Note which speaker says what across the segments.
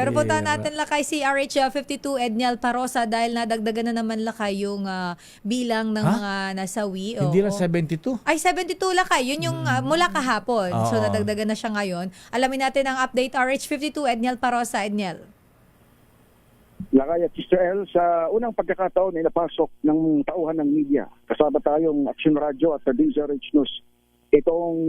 Speaker 1: Pero punta natin lakay si RH52 Edniel Parosa dahil nadagdagan na naman lakay yung bilang ng mga nasawi.
Speaker 2: Hindi
Speaker 1: Oo.
Speaker 2: lang 72.
Speaker 1: Ay, 72 lakay. Yun yung mula kahapon. So,
Speaker 2: Oo.
Speaker 1: nadagdagan na siya ngayon. Alamin natin ang update. RH52 Edniel Parosa. Edniel.
Speaker 3: Lakay at Sister L, sa unang pagkakataon ay napasok ng tauhan ng media. Kasama tayong Action Radio at DZRH News. Itong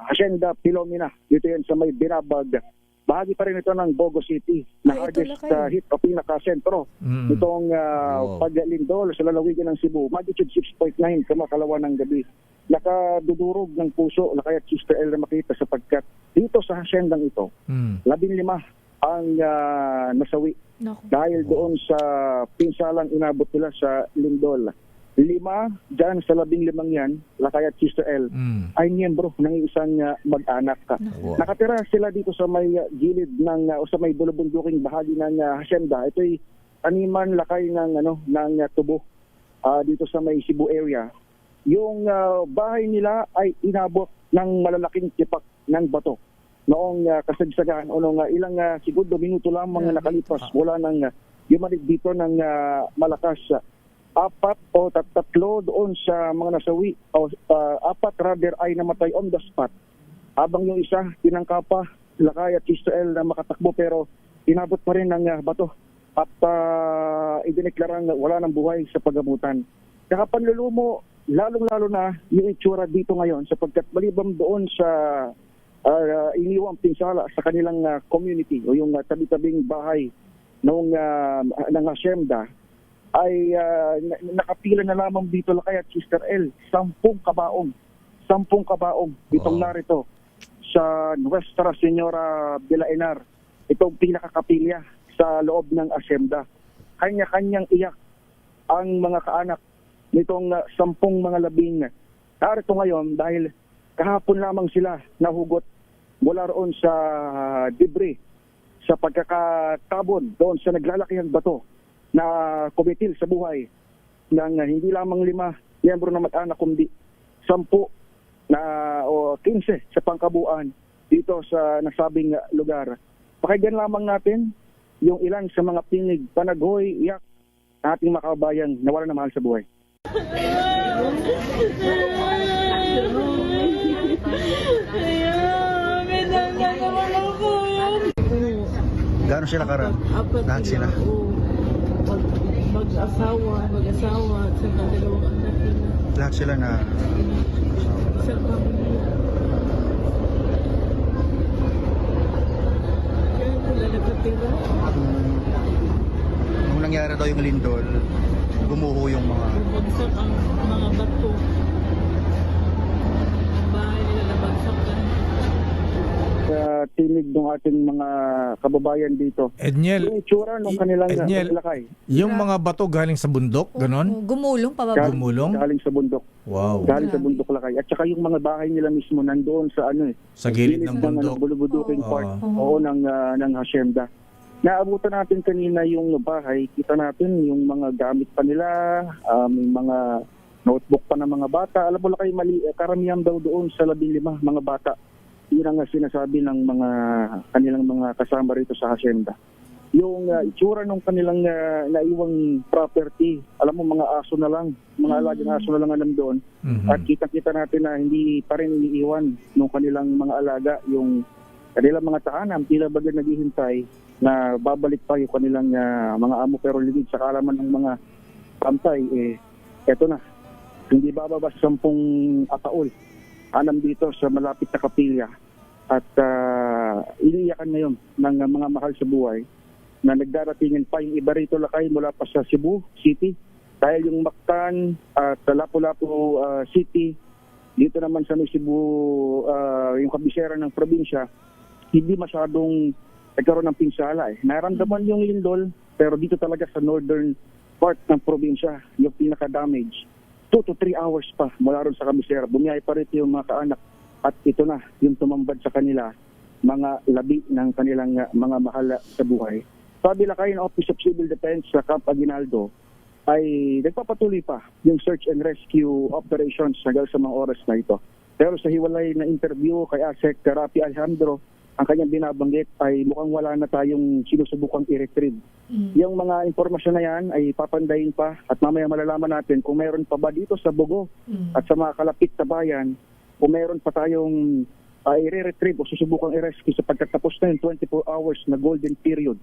Speaker 3: Hacienda Pilomina, dito yan sa may Binabag. Bahagi pa rin ito ng Bogo City na
Speaker 1: Ay, ito
Speaker 3: hardest
Speaker 1: lakay.
Speaker 3: hit o pinaka-sentro. Itong paglindol sa lalawigan ng Cebu, magnitude 6.9 kamakalawa ng gabi. Nakadudurog ng puso, lakay at Sister L na makita sapagkat dito sa haciendang ito, 15 ang nasawi.
Speaker 1: Naku.
Speaker 3: Dahil doon sa pinsalang inabot nila sa lindol. 5 dyan sa 15 yan, lakay at Sister L, ay miyembro ng isang mag-anak.
Speaker 2: Wow.
Speaker 3: Nakatira sila dito sa may gilid ng o sa may bulubunduking bahagi ng hacienda. Ito'y animan lakay ng tubo dito sa may Cebu area. Yung bahay nila ay inabot ng malalaking tipak ng bato. Noong kasagsagan o noong ilang segundo, minuto lamang na nakalipas, wala nang yumanig dito ng malakas. 4 o 3 doon sa mga nasawi o 4 rather ay namatay on the spot. Habang yung isa tinangkapa, lakay at Sister L na makatakbo pero inabot pa rin ng bato at idineklarang wala ng buhay sa pagamutan. Kaya panlulumo, lalong-lalo na yung itsura dito ngayon sapagkat malibang doon sa iniwang pinsala sa kanilang community o yung tabi-tabing bahay ng hacienda ay nakapila na lamang dito lakay at Sister L. 10 kabaong itong narito sa Nuestra Señora de la Enar. Itong pinakakapilya sa loob ng hacienda. Kanya-kanyang iyak ang mga kaanak nitong 10 mga labing. Narito ngayon dahil kahapon lamang sila nahugot mula roon sa debris sa pagkakatabon doon sa naglalakihang bato na kumitil sa buhay ng hindi lamang 5 miyembro ng mag-anak kundi 10 o 15 sa pangkabuuan dito sa nasabing lugar. Pakinggan lamang natin yung ilan sa mga pinig, panaghoy, iyak ng ating mga kababayan na wala na mahal sa buhay.
Speaker 4: Gaano sila karam? Lahat sila.
Speaker 5: Mag-asawa, at saka 2 anak nila.
Speaker 4: Lahat sila na
Speaker 5: Isang pamilya. Kaya wala nakatira.
Speaker 4: nung nangyari daw yung lindol, gumuho yung mga
Speaker 5: Bumagsak ang mga bato. Ang bahay nila nabagsakan.
Speaker 3: Sa tinig ng ating mga kababayan dito.
Speaker 2: Edniel,
Speaker 3: Yung itsura ng kanilang
Speaker 2: Edniel,
Speaker 3: lakay.
Speaker 2: yung mga bato galing sa bundok, ganon?
Speaker 1: Gumulong pababa.
Speaker 2: Gumulong?
Speaker 3: Galing sa bundok.
Speaker 2: Wow.
Speaker 3: Galing sa bundok lakay. At saka yung mga bahay nila mismo nandoon sa
Speaker 2: Sa gilid ng bundok.
Speaker 3: bulubuduking
Speaker 1: Oo.
Speaker 3: part ng hacienda. Naabutan natin kanina yung bahay, kita natin yung mga gamit pa nila, may mga notebook pa ng mga bata. Alam mo lakay, karamihan daw doon sa 15 mga bata. Yun ang sinasabi ng mga kanilang mga kasama rito sa hacienda. Yung itsura ng kanilang naiwang property, alam mo mga aso na lang, mga alagang aso na lang nandoon. At kita-kita natin na hindi pa rin iniiwan ng kanilang mga alaga, yung kanilang mga tahanan, tila baga naghihintay na babalik pa yung kanilang mga amo, pero ligid sa kalaman ng mga pantay, eto na, hindi bababa sa 10 ataol. Anam dito sa malapit na kapilya at iniiyakan ngayon ng mga mahal sa buhay na nagdaratingin pa yung iba rito lakay mula pa sa Cebu City dahil yung Mactan at Lapu-Lapu City dito naman sa Cebu yung kabisera ng probinsya hindi masyadong nagkaroon ng pinsala naramdaman yung lindol pero dito talaga sa northern part ng probinsya yung pinaka-damage 2 to 3 hours pa mula ron sa kabisera. Bumiyahe pa rito yung mga kaanak at ito na yung tumambad sa kanila mga labi ng kanilang mga mahal sa buhay. Sabi lakay ng Office of Civil Defense sa Camp Aguinaldo ay nagpapatuloy pa yung search and rescue operations hanggang sa mga oras na ito. Pero sa hiwalay na interview kay ASEC Rafi Alejandro, ang kanyang binabanggit ay mukhang wala na tayong sinusubukang i-retrieve. Yung mga informasyon na yan ay papandayin pa at mamaya malalaman natin kung meron pa ba dito sa Bogo at sa mga kalapit na bayan, kung meron pa tayong i-retrieve o susubukang i-rescue sapagkat tapos na yung 24 hours na golden period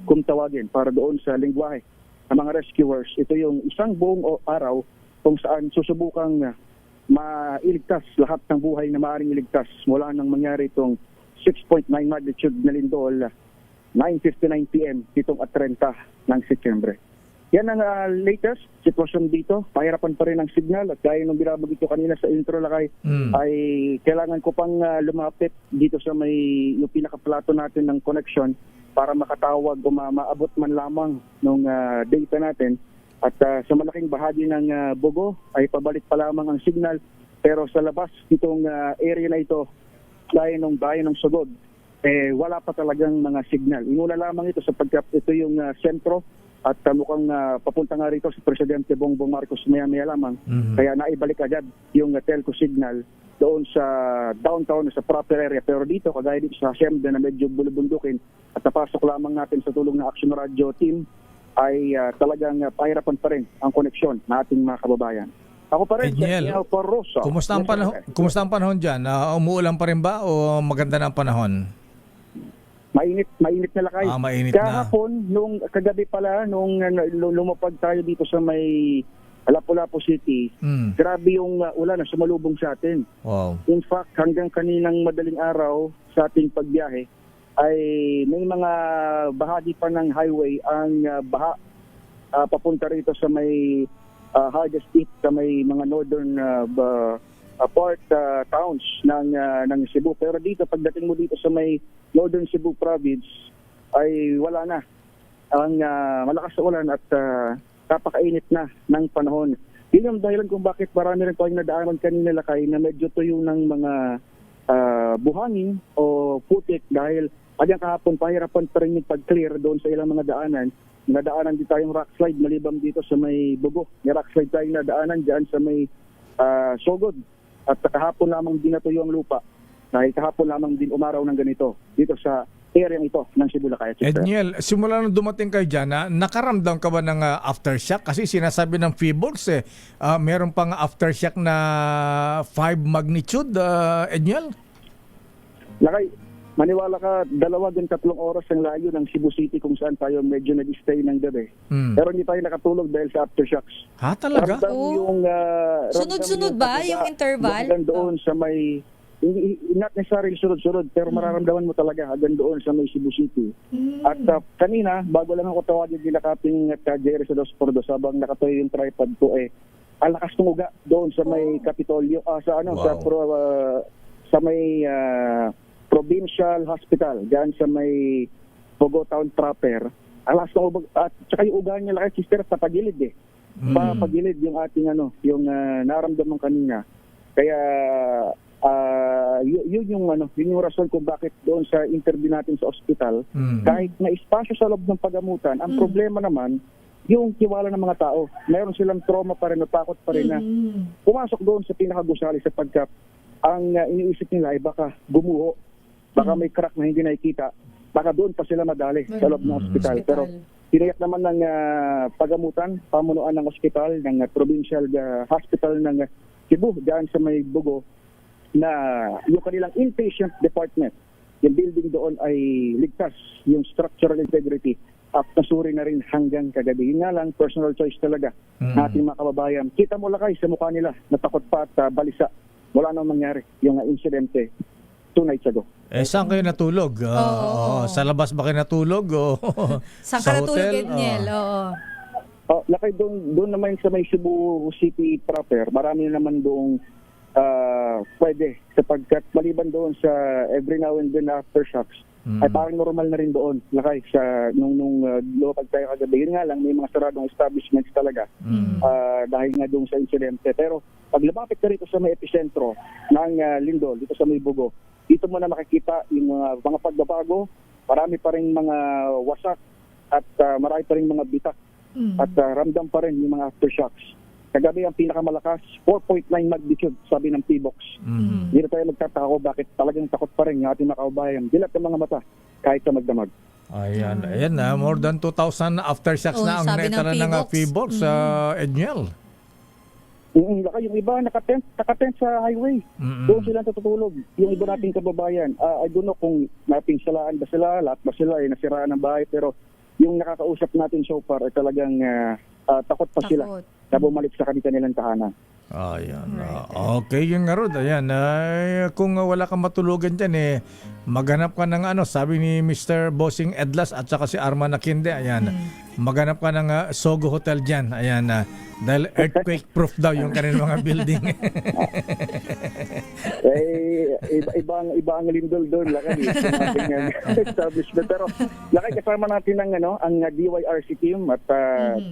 Speaker 3: kung tawagin para doon sa lingwahe ng mga rescuers. Ito yung isang buong araw kung saan susubukang mailigtas lahat ng buhay na maaaring iligtas mula nang mangyari itong 6.9 magnitude na lindol 9:59 PM ditong 30 ng Setyembre. Yan ang latest sitwasyon dito. Pahirapan pa rin ang signal at gaya nung binabagit ko kanina sa intro lakay ay kailangan ko pang lumapit dito sa may yung pinakaplato natin ng connection para makatawag o maabot man lamang ng data natin. At sa malaking bahagi ng Bogo ay pabalik pa lamang ang signal. Pero sa labas itong area na ito, gaya ng bayan ng Sugod, wala pa talagang mga signal. Inuna lamang ito sapagkat ito yung sentro at mukhang papunta nga rito si Presidente Bongbong Marcos maya-maya lamang. Kaya naibalik agad yung telco signal doon sa downtown, sa proper area. Pero dito, kagaya dito sa Hacienda na medyo bulubundukin at napasok lamang natin sa tulong ng Action Radio team, ay talagang pahirapan pa rin ang koneksyon ng ating mga kababayan. Ako pa rin,
Speaker 2: Edniel,
Speaker 3: Daniel Parrosa.
Speaker 2: kumusta ang panahon dyan? Umuulan pa rin ba o maganda na ang panahon?
Speaker 3: Mainit na lakay.
Speaker 2: Mainit na.
Speaker 3: Kahapon, nung kagabi pala, nung lumapag tayo dito sa may Lapu-Lapu City, grabe yung ulan na sumalubong sa atin.
Speaker 2: Wow.
Speaker 3: In fact, hanggang kaninang madaling araw sa ating pagbiyahe, ay may mga bahagi pa ng highway ang baha papunta rito sa may Hardest sa may mga northern part towns ng Cebu. Pero dito, pagdating mo dito sa may northern Cebu province, ay wala na. Ang malakas na ulan at napakainit na ng panahon. Yun yung dahilan kung bakit marami rin tayong nadaanan kanina lakay na medyo tuyo ng mga buhangin o putik dahil hanggang kahapon pahirapan pa rin yung pag-clear doon sa ilang mga daanan. Nadaanan din tayong rock slide malibang dito sa may Bogo. May rock slide tayong nadaanan dyan sa may Sugod. At kahapon lamang din natuyo ang lupa. Dahil kahapon lamang din umaraw ng ganito dito sa area ito ng Cebu, Lakay.
Speaker 2: Edniel, simula nung dumating kayo dyan, nakaramdam ka ba ng aftershock? Kasi sinasabi ng Feebles, meron pang aftershock na 5 magnitude, Edniel?
Speaker 3: Lakay, maniwala ka, 2-3 oras ang layo ng Cebu City kung saan tayo medyo nag-stay ng gabi. Pero hindi tayo nakatulog dahil sa aftershocks.
Speaker 2: Ha, talaga?
Speaker 1: Sunod-sunod ba yung interval?
Speaker 3: Doon sa may, not necessarily sunod-sunod, pero mararamdaman mo talaga hanggang doon sa may Cebu City. At kanina, bago lang ako tawagin nila Kaping at Jerry sa Dos Pordos, habang nakatayo yung tripod ko, ang lakas ng uga doon sa may Kapitolyo, sa may Provincial Hospital, dyan sa may Bogo Town proper. Ang lakas ng uga, at saka yung uga niya, sister, papagilid papagilid yung ating yung naramdaman kanina. Kaya yun yung rason kung bakit doon sa interview natin sa ospital, kahit na espasyo sa loob ng pagamutan, ang problema naman, yung tiwala ng mga tao. Mayroon silang trauma pa rin, natakot pa rin na pumasok doon sa pinakagusali sapagkat ang iniisip nila ay baka gumuho, baka may crack na hindi nakikita, baka doon pa sila madali sa loob ng ospital. Pero tiniyak naman ng pagamutan, pamunuan ng ospital, ng Provincial Hospital ng Cebu, dyan sa may Bogo, na yung kanilang inpatient department, yung building doon ay ligtas, yung structural integrity at nasuri na rin hanggang kagabi. Yun nga lang, personal choice talaga ng ating mga kababayan. Kita mo lakay sa mukha nila, natakot pa at balisa. Wala nang mangyari yung insidente 2 nights ago.
Speaker 2: Saan kayo natulog? Sa labas ba kayo natulog?
Speaker 1: Saan
Speaker 2: sa
Speaker 1: ka natulog,
Speaker 2: hotel?
Speaker 1: Edniel?
Speaker 3: Lakay doon naman sa may Cebu City proper, marami naman doong pwede sapagkat maliban doon sa every now and then aftershocks ay parang normal na rin doon lakay sa nung lumapag tayo kagabi. Yun nga lang, may mga saradong establishments talaga dahil nga doon sa insidente. Pero pag lumapit ka rito sa may epicentro ng lindol, dito sa may Bogo, dito mo na makikita yung mga pagbabago, marami pa rin mga wasak at marami pa rin mga bitak at ramdam pa rin yung mga aftershocks. Kagabi ang pinakamalakas, 4.9 magnitude, sabi ng PBOX. Hindi na tayo magtatako bakit talagang takot pa rin ng ating mga kaubayan. Dilat ng mga mata kahit sa magdamag.
Speaker 2: Ayan na, more than 2,000 aftershocks
Speaker 1: Oh,
Speaker 2: na ang
Speaker 1: sabi ng
Speaker 2: naitala ng
Speaker 1: PBOX.
Speaker 2: PBOX sa Edniel.
Speaker 3: Laka yung iba nakatent sa highway. Doon sila natutulog. Yung iba nating kababayan, I don't know kung napinsalaan ba sila, lahat ba sila ay nasiraan ng bahay, pero yung nakakausap natin so far ay talagang takot pa sila
Speaker 1: Takot.
Speaker 3: na bumalik sa kanilang tahanan.
Speaker 2: Ayan. Okay, yun nga Rod. Ayan. Ay, kung wala kang matulugan dyan, maghanap ka ng sabi ni Mr. Bossing Edlas at saka si Arman Akinde. Ayan. Maghanap ka ng Sogo Hotel dyan. Ayan. Dahil earthquake proof daw yung kanilang mga building.
Speaker 3: Iba ang lindol doon, lakay sa ating establishment. Pero lakay kasama natin ang DYRC team at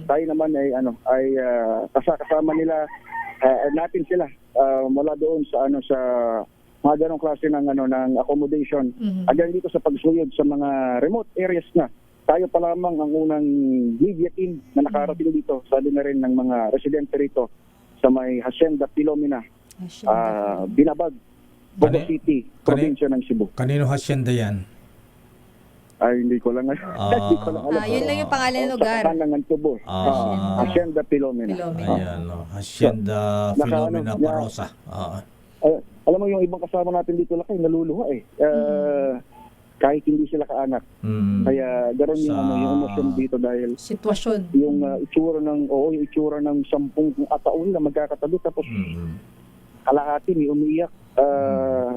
Speaker 3: tayo naman ay kasama nila natin sila mula doon sa sa mga ganong klase ng ng accommodation. Hanggang dito sa pagsuyod sa mga remote areas na. Tayo pa lamang ang unang media team na nakarating dito. Sabi na rin ng mga residente rito sa may Hacienda Pilomina, Binabag, Bogo City, probinsya ng Cebu.
Speaker 2: Kanino hacienda yan?
Speaker 3: Ay, hindi ko lang alam.
Speaker 1: Yun lang yung pangalan ng lugar.
Speaker 3: Sa kanan ng Cebu. Hacienda Pilomina.
Speaker 2: Ayan. Hacienda Filomena Parosa.
Speaker 3: Alam mo yung ibang kasama natin dito lakay naluluha kahit hindi sila kaanak. Kaya ganoon yung emosyon dito dahil
Speaker 1: Sitwasyon.
Speaker 3: yung itsura ng 10 taon na magkakatabi tapos kalahati may umiiyak.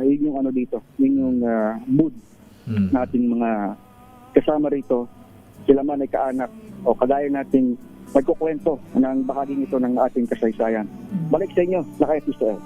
Speaker 3: Yun yung dito. Yun yung mood nating mga kasama rito. Sila man ay kaanak o kagaya nating magkukwento ng bahaging ito ng ating kasaysayan. Balik sa inyo, Lakay Sister.